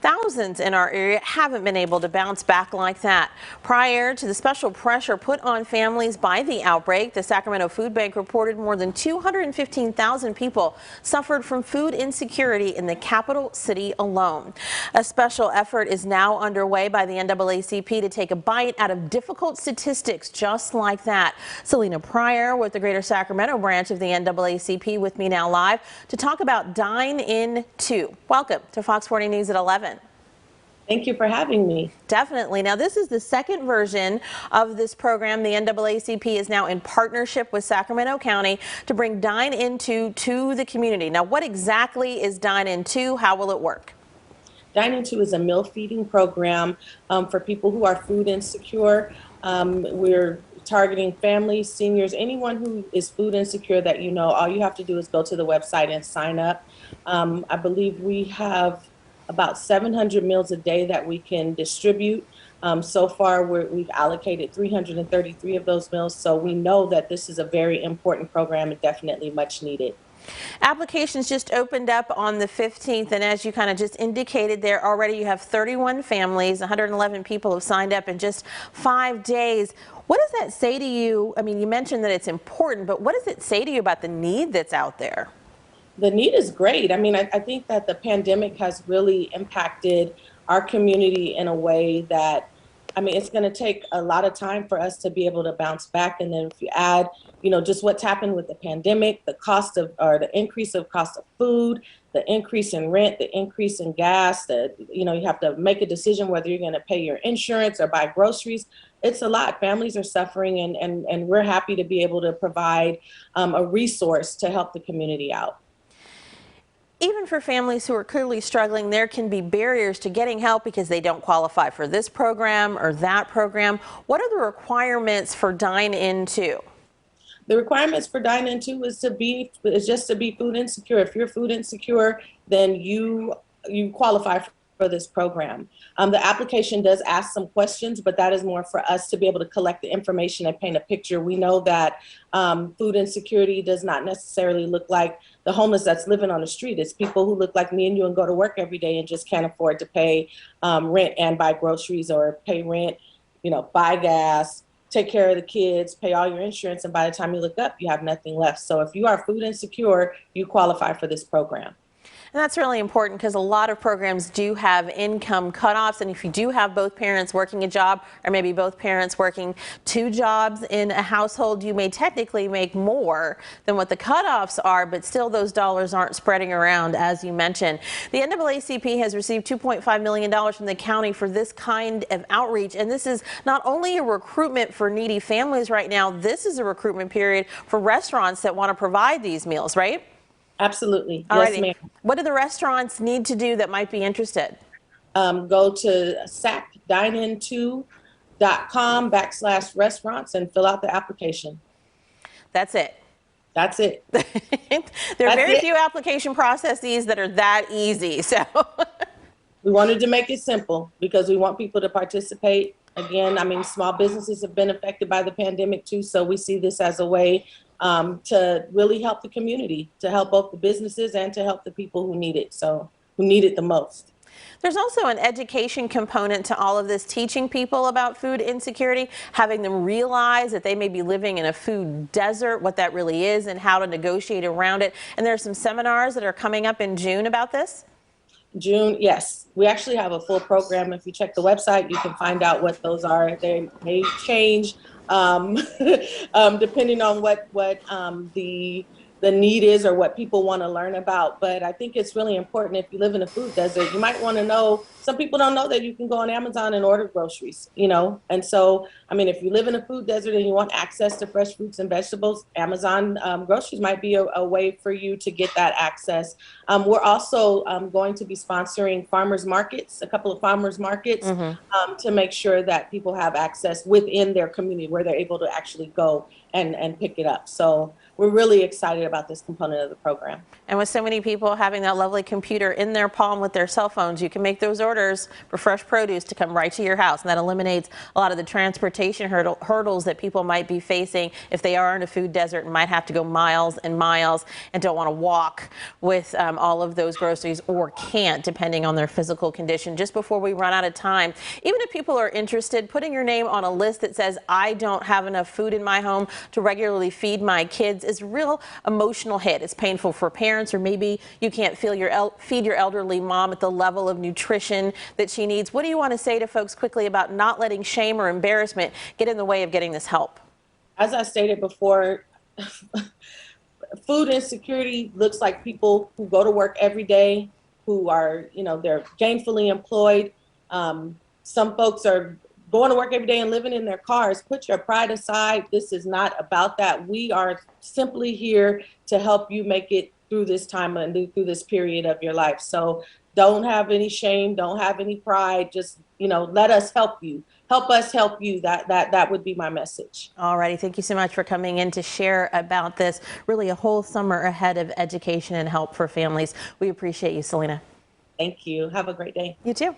Thousands in our area haven't been able to bounce back like that. Prior to the special pressure put on families by the outbreak, the Sacramento Food Bank reported more than 215,000 people suffered from food insecurity in the capital city alone. A special effort is now underway by the NAACP to take a bite out of difficult statistics just like that. Selena Pryor with the Greater Sacramento branch of the NAACP with me now live to talk about Dine-In 2. Welcome to Fox 40 News at 11. Thank you for having me. Definitely. Now, this is the second version of this program. The NAACP is now in partnership with Sacramento County to bring Dine-In 2 to the community. Now, what exactly is Dine-In 2? How will it work? Dine-In 2 is a meal feeding program for people who are food insecure. We're targeting families, seniors, anyone who is food insecure that you know. All you have to do is go to the website and sign up. I believe we have about 700 meals a day that we can distribute. So far, we've allocated 333 of those meals, so we know that this is a very important program and definitely much needed. Applications just opened up on the 15th, and as you kind of just indicated there, already you have 31 families, 111 people have signed up in just 5 days. What does that say to you? I mean, you mentioned that it's important, but what does it say to you about the need that's out there? The need is great. I mean, I think that the pandemic has really impacted our community in a way that, I mean, it's going to take a lot of time for us to be able to bounce back. And then if you add, you know, just what's happened with the pandemic, the cost of, or the increase of cost of food, the increase in rent, the increase in gas, that, you know, you have to make a decision whether you're going to pay your insurance or buy groceries. It's a lot. Families are suffering, and we're happy to be able to provide a resource to help the community out. Even for families who are clearly struggling, there can be barriers to getting help because they don't qualify for this program or that program. What are the requirements for Dine-In 2? The requirements for Dine-In 2 is just to be food insecure. If you're food insecure, then you qualify for this program. The application does ask some questions, but that is more for us to be able to collect the information and paint a picture. We know that food insecurity does not necessarily look like the homeless that's living on the street. It's people who look like me and you and go to work every day and just can't afford to pay rent and buy groceries, or pay rent, you know, buy gas, take care of the kids, pay all your insurance, and by the time you look up, you have nothing left. So if you are food insecure, you qualify for this program. And that's really important because a lot of programs do have income cutoffs, and if you do have both parents working a job, or maybe both parents working 2 jobs in a household, you may technically make more than what the cutoffs are, but still those dollars aren't spreading around, as you mentioned. The NAACP has received $2.5 million from the county for this kind of outreach, and this is not only a recruitment for needy families right now, this is a recruitment period for restaurants that want to provide these meals, right? Absolutely. Alrighty. Yes, ma'am. What do the restaurants need to do that might be interested? Go to sacdineinto.com/restaurants and fill out the application. That's it. That's it. There are very few application processes that are that easy. So we wanted to make it simple because we want people to participate. Again, I mean, small businesses have been affected by the pandemic too, so we see this as a way to really help the community, to help both the businesses and to help the people who need it, so who need it the most. There's also an education component to all of this, teaching people about food insecurity, having them realize that they may be living in a food desert, what that really is, and how to negotiate around it. And there are some seminars that are coming up in June about this. June, yes. We actually have a full program. If you check the website, you can find out what those are. They may change depending on what the need is or what people want to learn about. But I think it's really important, if you live in a food desert, you might want to know, some people don't know that you can go on Amazon and order groceries, you know. And so, I mean, if you live in a food desert and you want access to fresh fruits and vegetables, Amazon groceries might be a way for you to get that access. We're also going to be sponsoring farmers markets, a couple of farmers markets, to make sure that people have access within their community where they're able to actually go and pick it up. So we're really excited about this component of the program. And with so many people having that lovely computer in their palm with their cell phones, you can make those orders for fresh produce to come right to your house. And that eliminates a lot of the transportation hurdles that people might be facing if they are in a food desert and might have to go miles and miles and don't want to walk with all of those groceries, or can't, depending on their physical condition. Just before we run out of time, even if people are interested, putting your name on a list that says, I don't have enough food in my home to regularly feed my kids, is a real emotional hit. It's painful for parents, or maybe you can't feed your elderly mom at the level of nutrition that she needs. What do you want to say to folks quickly about not letting shame or embarrassment get in the way of getting this help? As I stated before, food insecurity looks like people who go to work every day, who are, they're gainfully employed. Some folks are going to work every day and living in their cars. Put your pride aside. This is not about that. We are simply here to help you make it through this time and through this period of your life. So don't have any shame. Don't have any pride. Just, let us help you. Help us help you. That would be my message. All righty. Thank you so much for coming in to share about this. Really a whole summer ahead of education and help for families. We appreciate you, Selena. Thank you. Have a great day. You too.